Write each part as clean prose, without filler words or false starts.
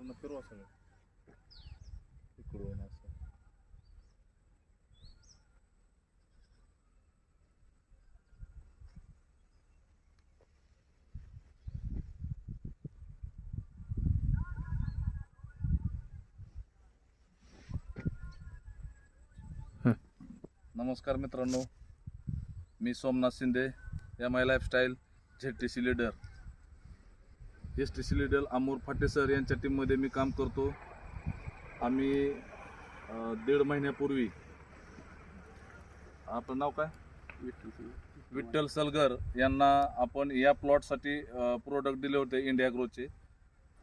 पूर्ण फिरवा सगळं इकडून असं. नमस्कार मित्रांनो, मी Somnath Shinde, MI lifestyle ZTC leader. ZTC leader Amor Phate sir यांच्या टीममध्ये मी काम करतो. आम्ही 1.5 महिन्यापूर्वी, आपलं नाव काय, विठ्ठल सलगर यांना आपण या प्लॉटसाठी प्रोडक्ट दिले होते इंडिया ग्रोचे.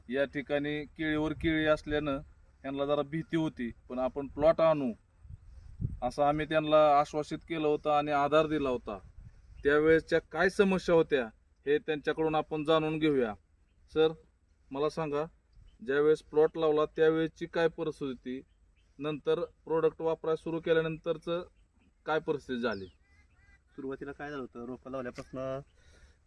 या ठिकाणी केळीवर केळी असल्यानं यांना जरा भीती होती, पण आपण प्लॉट आणू असं आम्ही त्यांना आश्वासित केलं होतं आणि आधार दिला होता. त्यावेळेसच्या काय समस्या होत्या हे त्यांच्याकडून आपण जाणून घेऊया. सर, मला सांगा, ज्यावेळेस प्लॉट लावला त्यावेळेसची काय परिस्थिती, नंतर प्रोडक्ट वापरायला सुरू केल्यानंतरचं काय परिस्थिती झाली? सुरुवातीला काय झालं होतं, रोपं लावल्यापासून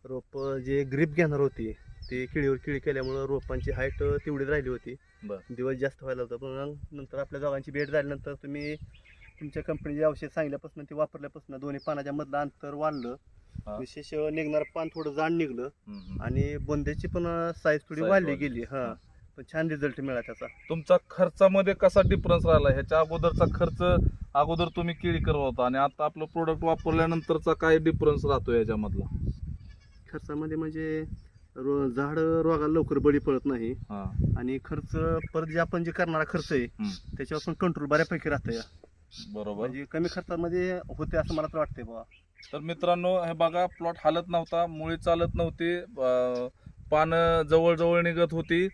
रोप जे ग्रीप घेणार होती ते केळीवर केळी केल्यामुळं रोपांची हाईट तेवढीच राहिली होती. दिवस जास्त व्हायला होता. पण नंतर आपल्या दोघांची भेट झाल्यानंतर तुम्ही तुमच्या कंपनीचे औषध सांगितल्यापासून ते वापरल्यापासून दोन्ही पानाच्या मधलं अंतर वाढलं. विशेष निघणारं पान थोडं जाड निघलं आणि बोंद्याची पण साईज थोडी वाढली गेली. पण छान रिझल्ट मिळाला त्याचा. तुमचा खर्चामध्ये कसा डिफरन्स राहिला? ह्याच्या अगोदरचा खर्च, अगोदर तुम्ही केळी करत होता आणि आता आपलं प्रोडक्ट वापरल्यानंतरचा काय डिफरन्स राहतो याच्यामधला? खर्चामध्ये म्हणजे झाड रोगाला लवकर बळी पडत नाही आणि खर्च परत जे आपण जे करणारा खर्च आहे त्याच्यावर पण कंट्रोल बऱ्यापैकी राहतं. बरोबर, म्हणजे कमी खर्चामध्ये होते असं मला तर वाटतंय बाबा. तर मित्रांनो, हे बघा, प्लॉट हालत नव्हता, मुळी चालत नव्हती, पानं जवळजवळ निघत होती.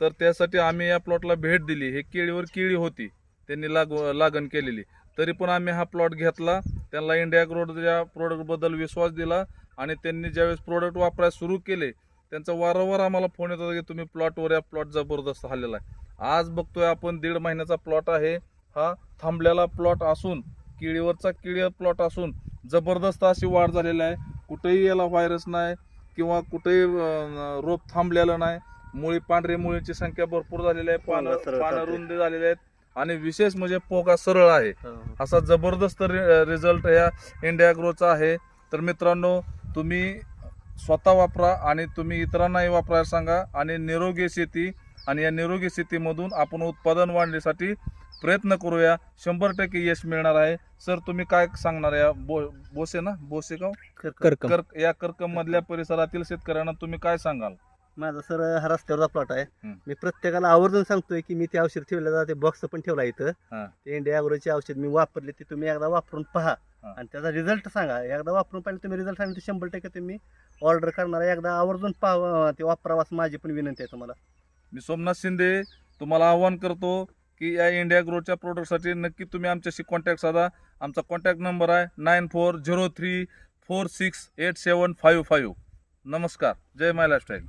तर त्यासाठी आम्ही या प्लॉटला भेट दिली. हे केळीवर केळी होती, त्यांनी लागण केलेली, तरी पण आम्ही हा प्लॉट घेतला. त्यांना इंडिया ग्रोच्या प्रोडक्टबद्दल विश्वास दिला आणि त्यांनी ज्यावेळेस प्रोडक्ट वापरायला सुरू केले त्यांचा वारंवार आम्हाला फोन येत होता की तुम्ही प्लॉटवर या, प्लॉट जबरदस्त हल्लेला आहे. आज बघतोय आपण 1.5 महिन्याचा प्लॉट आहे. हा थांबलेला प्लॉट असून, केळीवरचा केळी प्लॉट असून जबरदस्त अशी वाढ झालेली आहे. कुठेही याला व्हायरस नाही किंवा कुठेही रोप थांबलेला नाही. मुळी, पांढरे मुळीची संख्या भरपूर झालेली आहे, पानं रुंद झालेले आहेत आणि विशेष म्हणजे पोगा सरळ आहे. असा जबरदस्त रिझल्ट या इंडिया ग्रोचा आहे. तर मित्रांनो, तुम्ही स्वतः वापरा आणि तुम्ही इतरांनाही वापरायला सांगा आणि निरोगी शेती, आणि या निरोगी शेतीमधून आपण उत्पादन वाढण्यासाठी प्रयत्न करूया. 100% यश मिळणार आहे. सर, तुम्ही काय सांगणार या बोसेगाव या कर्कम मधल्या परिसरातील शेतकऱ्यांना तुम्ही काय सांगाल? माझा सर हा रस्त्यावरचा प्लॉट आहे. मी प्रत्येकाला आवर्जून सांगतोय की मी ते औषध ठेवलं जाते, बॉक्स पण ठेवला इथं. ते इंडिया ॲग्रोचे औषध मी वापरले, ते तुम्ही एकदा वापरून पहा आणि त्याचा रिझल्ट सांगा. एकदा वापरून पाहिजे तुम्ही रिझल्ट सांगितलं 100% तुम्ही ऑर्डर करणार. एकदा आवर्जून पहा, ते वापरावं असं माझी पण विनंती आहे तुम्हाला. मी सोमनाथ शिंदे तुम्हाला आवाहन करतो की या इंडिया ग्रोच्या प्रोडक्टसाठी नक्की तुम्ही आमच्याशी कॉन्टॅक्ट साधा. आमचा कॉन्टॅक्ट नंबर आहे 9403468755. नमस्कार. जय माय लाईफस्टाईल.